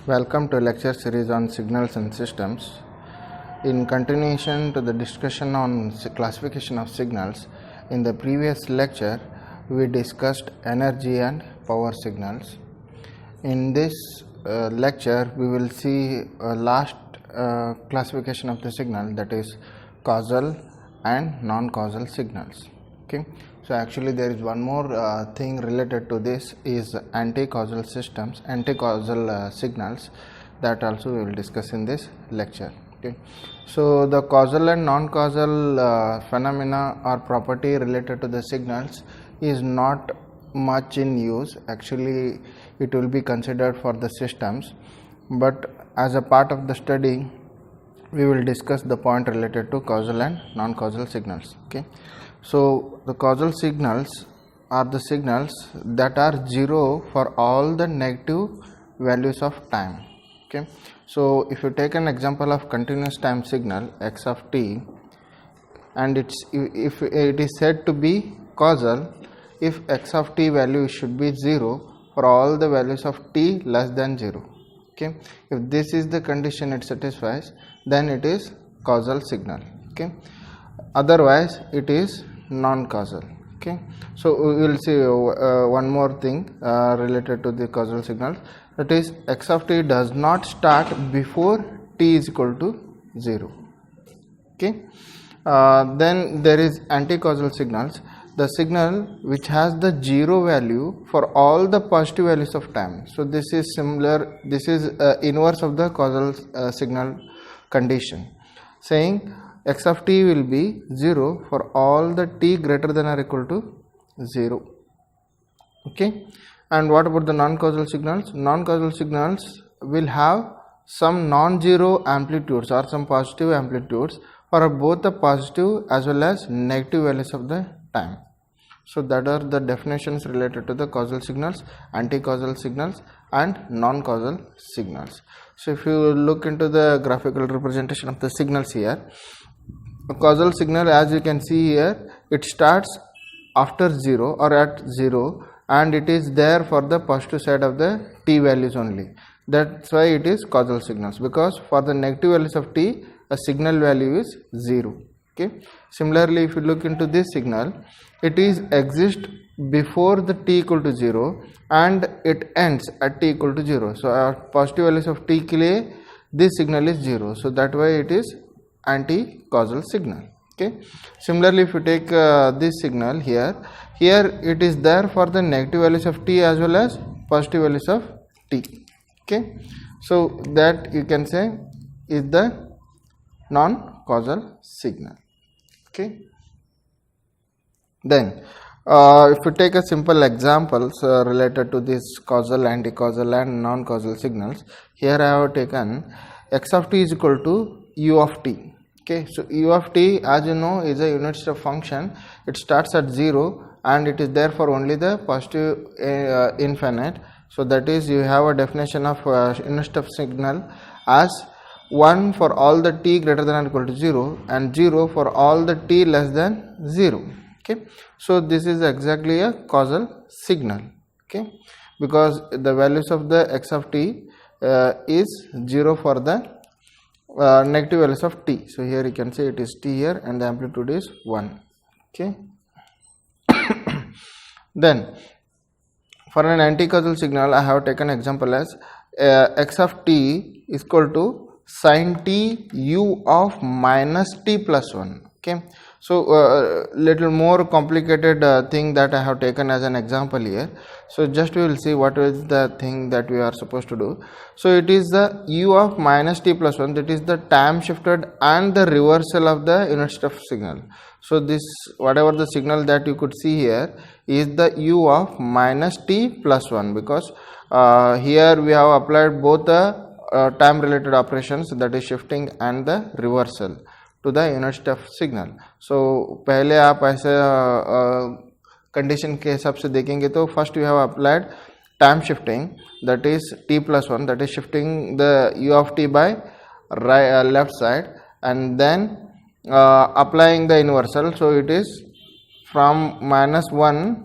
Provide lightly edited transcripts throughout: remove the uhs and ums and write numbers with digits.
Welcome to lecture series on signals and systems. In continuation to the discussion on classification of signals, in the previous lecture we discussed energy and power signals. In this lecture we will see last classification of the signal, that is causal and non-causal signals. Okay, so actually there is one more thing related to this is anti-causal signals, that also we will discuss in this lecture. Okay, so the causal and non-causal phenomena or property related to the signals is not much in use. Actually it will be considered for the systems, but as a part of the study we will discuss the point related to causal and non-causal signals. Okay, so the causal signals are the signals that are zero for all the negative values of time. Okay, so if you take an example of continuous time signal x of t, and if it is said to be causal if x of t value should be 0 for all the values of t less than 0. Okay, if this is the condition it satisfies, then it is causal signal. Okay, otherwise it is non-causal. Okay, so we will see one more thing related to the causal signals, that is x of t does not start before t is equal to 0. Okay, then there is anti-causal signals, the signal which has the 0 value for all the positive values of time. So this is similar, this is inverse of the causal signal condition, saying x of t will be 0 for all the t greater than or equal to 0. Okay, and what about the non-causal signals? Non-causal signals will have some non-zero amplitudes or some positive amplitudes for both the positive as well as negative values of the time. So that are the definitions related to the causal signals, anti-causal signals and non-causal signals. So if you look into the graphical representation of the signals here, a causal signal, as you can see here, it starts after 0 or at 0 and it is there for the positive side of the t values only. That's why it is causal signals, because for the negative values of t a signal value is 0. Okay, similarly if you look into this signal, it is exist before the t equal to 0 and it ends at t equal to 0. So at positive values of t ke liye this signal is 0, so that way it is anti-causal signal. Okay, similarly if you take this signal here it is there for the negative values of t as well as positive values of t. Okay, so that you can say is the non-causal signal. Okay, then if you take a simple examples related to this causal, anti-causal and non-causal signals, here I have taken x of t is equal to u of t. Okay, so u of t, as you know, is a unit step function. It starts at 0 and it is there for only the positive infinite. So that is, you have a definition of unit step signal as 1 for all the t greater than or equal to 0 and 0 for all the t less than 0. Okay, so this is exactly a causal signal. Okay, because the values of the x of t is 0 for the negative values of t. So here you can say it is t here and the amplitude is 1. Okay, then for an anti-causal signal I have taken example as x of t is equal to sin t u of minus t plus 1. Okay, so little more complicated thing that I have taken as an example here. So just we will see what is the thing that we are supposed to do. So it is the u of minus t plus 1, that is the time shifted and the reversal of the unit step signal. So this, whatever the signal that you could see here is the u of minus t plus 1, because here we have applied both the time related operations, that is shifting and the reversal, to the unit step signal. So पहले आप ऐसे condition के हिसाब से देखेंगे तो first you have applied time shifting, that is t plus 1, that is shifting the u of t by left side, and then applying the inversal. So it is from minus 1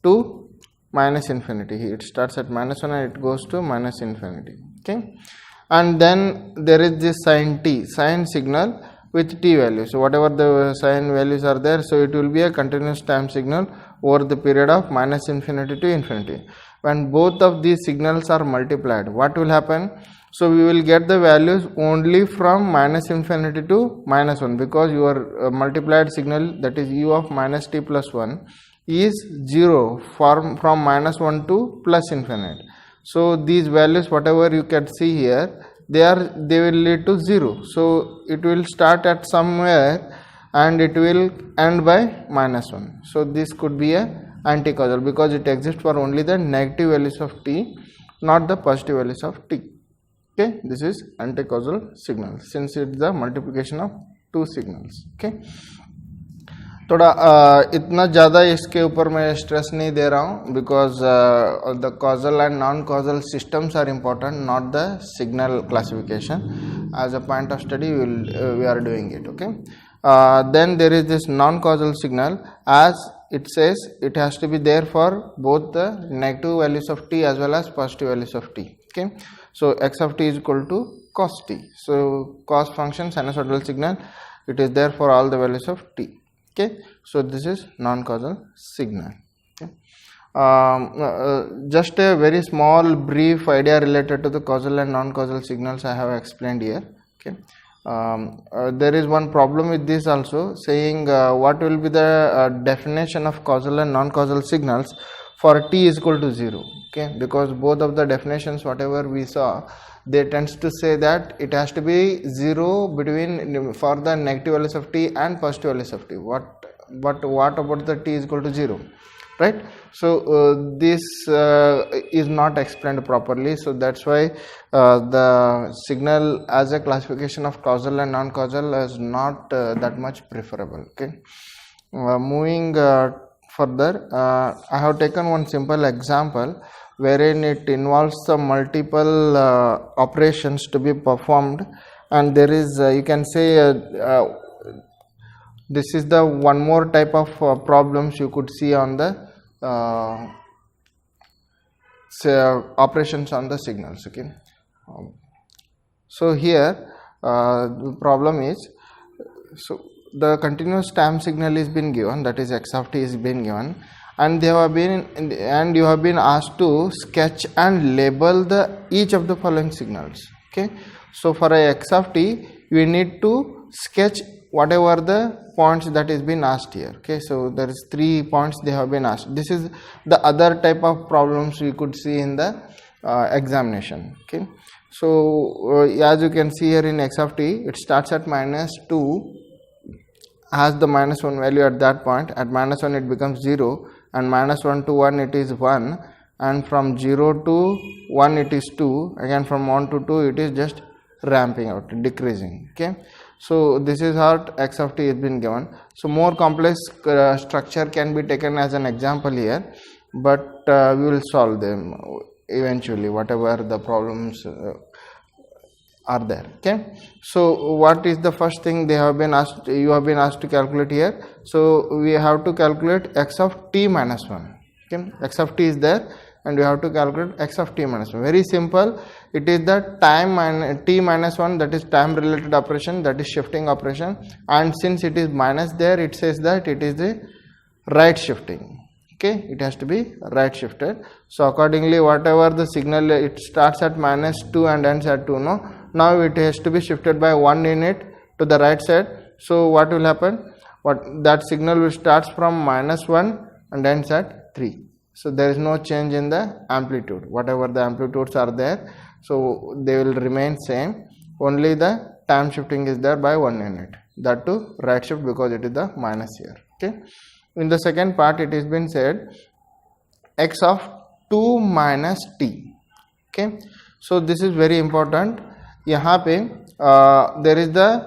to minus infinity. It starts at minus 1 and it goes to minus infinity. Okay, and then there is this sine t, sine signal with t value. So whatever the sine values are there, so it will be a continuous time signal over the period of minus infinity to infinity. When both of these signals are multiplied, what will happen? So we will get the values only from minus infinity to minus 1, because your multiplied signal, that is u of minus t plus 1, is 0 from minus 1 to plus infinite. So these values whatever you can see here, they will lead to 0. So it will start at somewhere and it will end by minus 1. So this could be a anti-causal, because it exists for only the negative values of t, not the positive values of t. Okay, this is anti-causal signal since it is the multiplication of two signals. Okay, थोड़ा इतना ज़्यादा इसके ऊपर मैं stress नहीं दे रहा हूँ, because the causal and non causal systems are important, not the signal classification. As a point of study we are doing it. Okay, then there is this non causal signal, as it says it has to be there for both the negative values of t as well as positive values of t. Okay, so x of t is equal to cos t. So cos function, sinusoidal signal, it is there for all the values of t. Okay, so this is non causal signal. Okay, just a very small brief idea related to the causal and non causal signals I have explained here. Okay, there is one problem with this also, saying what will be the definition of causal and non causal signals for t is equal to 0. Okay, because both of the definitions whatever we saw, they tends to say that it has to be 0 between for the negative values of t and positive values of t. What about the t is equal to 0, right? So this is not explained properly, so that's why the signal as a classification of causal and non causal is not that much preferable. Okay, moving further, I have taken one simple example wherein it involves some multiple operations to be performed, and there is you can say this is the one more type of problems you could see on the operations on the signals. Okay, so here the problem is, so the continuous time signal is been given, that is x of t is been given, and you have been asked to sketch and label each of the following signals. Okay, so for a x of t we need to sketch whatever the points that is been asked here. Okay, so there is 3 points they have been asked. This is the other type of problems we could see in the examination. Okay, so as you can see here in x of t, it starts at minus 2, has the minus 1 value at that point. At minus 1 it becomes 0, and minus 1 to 1 it is 1, and from 0 to 1 it is 2, again from 1 to 2 it is just ramping out, decreasing. Okay, so this is how x of t has been given. So more complex structure can be taken as an example here, but we will solve them eventually whatever the problems are there. Okay, so what is the first thing they have been asked, you have been asked to calculate here? So we have to calculate x of t minus 1. Okay, x of t is there and we have to calculate x of t minus 1. Very simple, it is the time t minus 1, that is time related operation, that is shifting operation, and since it is minus there, it says that it is the right shifting. Okay, it has to be right shifted. So accordingly whatever the signal, it starts at minus 2 and ends at 2, no, now it has to be shifted by 1 unit to the right side. So what will happen, that signal will starts from minus 1 and ends at 3. So there is no change in the amplitude, whatever the amplitudes are there, so they will remain same, only the time shifting is there by 1 unit, that to right shift because it is the minus here. Okay, in the second part it has been said x of 2 minus t. Okay, so this is very important. यहाँ पे there is the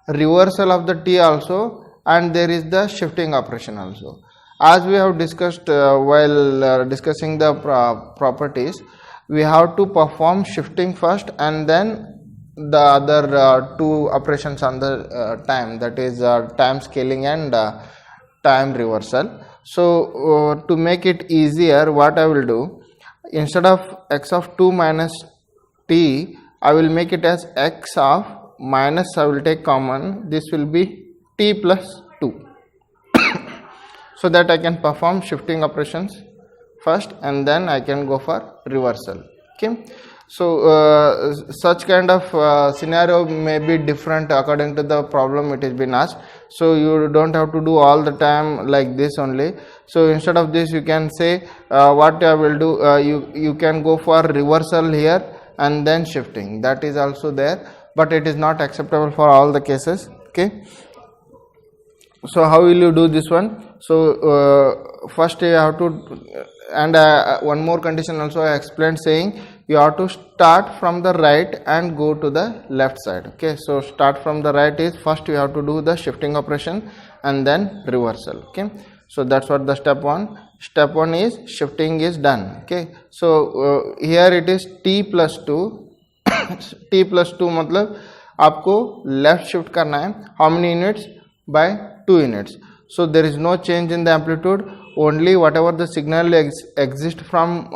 reversal of the t also, and there is the shifting operation also. As we have discussed while discussing the properties, we have to perform shifting first and then the other two operations on the time, that is time scaling and time reversal. So to make it easier, what I will do, instead of x of 2 minus t, I will make it as x of minus, I will take common, this will be t plus 2, so that I can perform shifting operations first and then I can go for reversal. Okay, so such kind of scenario may be different according to the problem it has been asked, so you don't have to do all the time like this only. So instead of this you can say what I will do, you can go for reversal here and then shifting, that is also there, but it is not acceptable for all the cases. Okay, so how will you do this one? So first you have to, and one more condition also I explained, saying you have to start from the right and go to the left side. Okay, so start from the right is first you have to do the shifting operation and then reversal. Okay, so that's what the step one. Step one is shifting is done. Okay, so here it is t plus 2 t plus 2 मतलब आपको left shift करना है, how many units? By 2 units. So there is no change in the amplitude, only whatever the signal exists from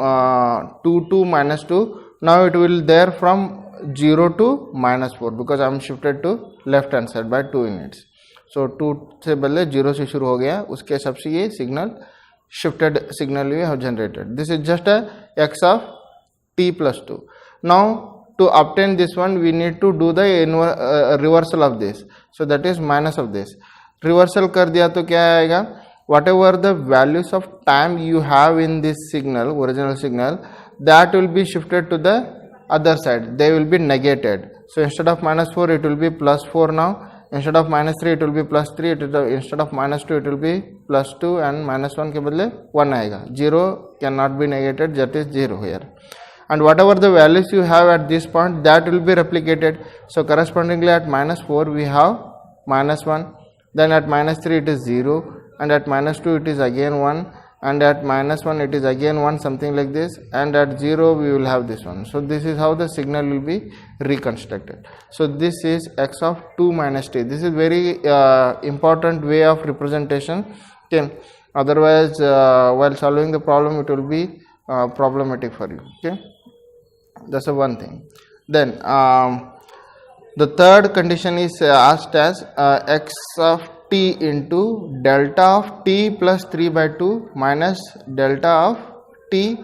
2 to minus 2, now it will there from 0 to minus 4 because I am shifted to left hand side by 2 units. So 2 से बदले 0 से शुरू हो गया, उसके हिसाब से ये signal shifted signal we have generated. This is just a x of t plus 2. Now to obtain this one we need to do the reversal of this, so that is minus of this. Reversal कर दिया तो क्या आएगा? Whatever the values of time you have in this signal, original signal, that will be shifted to the other side, they will be negated. So instead of minus 4 it will be plus 4 now, instead of minus 3 it will be plus 3, instead of minus 2 it will be plus 2 and minus 1 के बदले 1 आएगा. 0 cannot be negated, that is 0 here. And whatever the values you have at this point, that will be replicated. So correspondingly at minus 4 we have minus 1, then at minus 3 it is 0, and at minus 2 it is again 1, and at minus 1 it is again 1, something like this, and at 0 we will have this one. So this is how the signal will be reconstructed. So this is x of 2 minus t. This is very important way of representation. Okay, otherwise while solving the problem it will be problematic for you. Okay, that's one thing. Then the third condition is asked as x of t into delta of t plus 3 by 2 minus delta of t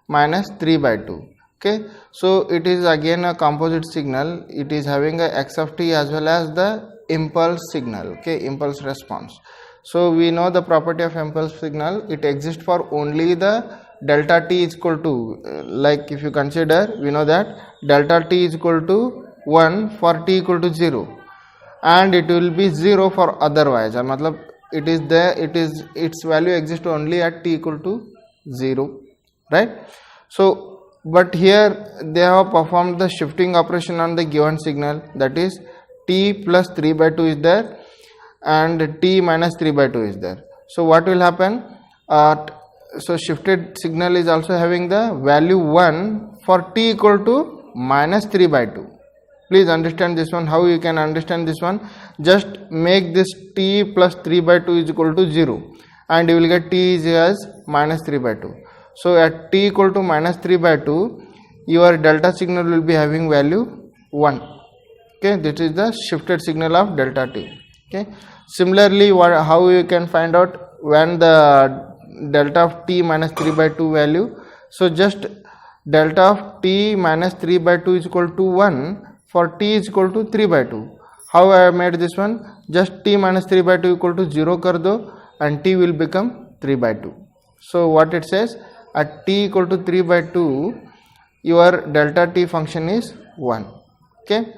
minus 3 by 2. Okay, so it is again a composite signal, it is having a x of t as well as the impulse signal. Okay, impulse response. So we know the property of impulse signal, it exists for only the delta t is equal to, like if you consider, we know that delta t is equal to 1 for t equal to 0, and it will be 0 for otherwise. मतलब it is there, its value exists only at t equal to 0, right? So but here they have performed the shifting operation on the given signal, that is t plus 3 by 2 is there and t minus 3 by 2 is there. So what will happen? So shifted signal is also having the value 1 for t equal to minus 3 by 2. Please understand this one. How you can understand this one? Just make this t plus 3 by 2 is equal to 0 and you will get t is as minus 3 by 2. So at t equal to minus 3 by 2, your delta signal will be having value 1. Okay, this is the shifted signal of delta t. Okay, similarly how you can find out when the delta of t minus 3 by 2 value? So just delta of t minus 3 by 2 is equal to 1 for t is equal to 3 by 2. How I have made this one? Just t minus 3 by 2 equal to 0 kar do and t will become 3 by 2. So what it says, at t equal to 3 by 2 your delta t function is 1. Okay,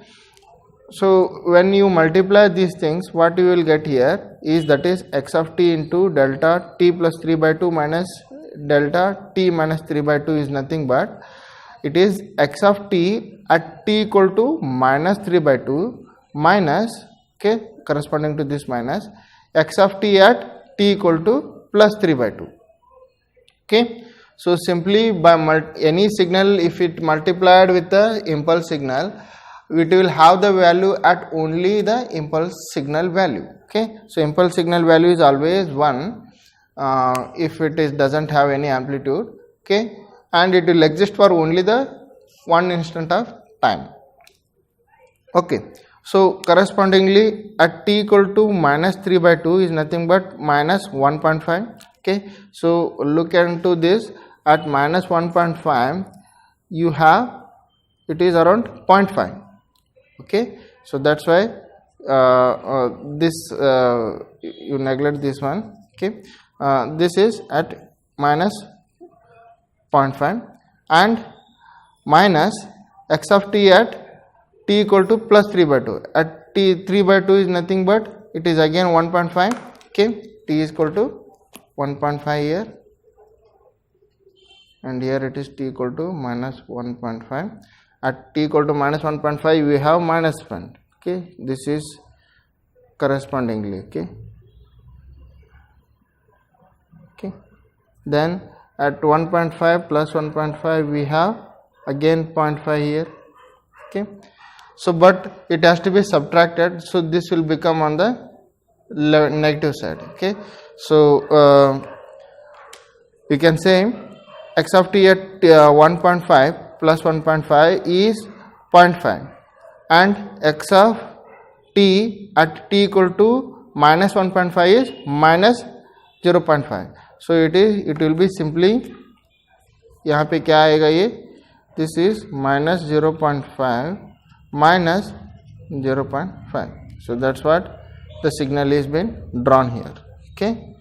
so when you multiply these things, what you will get here is, that is x of t into delta t plus 3 by 2 minus delta t minus 3 by 2 is nothing but it is x of t at t equal to minus 3 by 2 minus, okay, corresponding to this minus x of t at t equal to plus 3 by 2. Okay, so simply by any signal, if it multiplied with the impulse signal, it will have the value at only the impulse signal value. Okay, so impulse signal value is always 1 if it is doesn't have any amplitude. Okay, and it will exist for only the 1 instant of time. Okay, so correspondingly at t equal to minus 3 by 2 is nothing but minus 1.5. okay, so look into this. At minus 1.5 you have, it is around 0.5. okay, so that's why this you neglect this one. okay, this is at minus 0.5 and minus x of t at t equal to plus 3 by 2. At t 3 by 2 is nothing but it is again 1.5. okay, t is equal to 1.5 here, and here it is t equal to minus 1.5. At t equal to minus 1.5 we have minus 1. okay, this is correspondingly. okay, okay, then at 1.5 plus 1.5 we have again 0.5 here. okay, so but it has to be subtracted, so this will become on the negative side. okay, so you can say x of t at 1.5 plus 1.5 is 0.5 and x of t at t equal to minus 1.5 is minus 0.5. so it will be simply, यहाँ पे क्या आएगा ये, this is minus 0.5 minus 0.5. so that's what the signal is been drawn here. okay,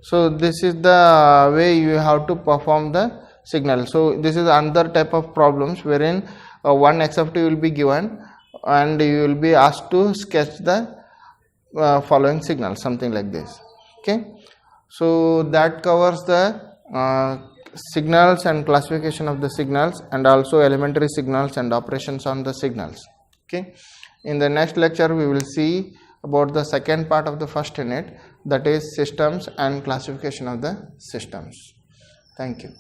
so this is the way you have to perform the signal. so this is another type of problems wherein one x of t will be given and you will be asked to sketch the following signal, something like this. okay, so that covers the signals and classification of the signals and also elementary signals and operations on the signals. okay, in the next lecture we will see about the second part of the first unit, that is systems and classification of the systems. Thank you.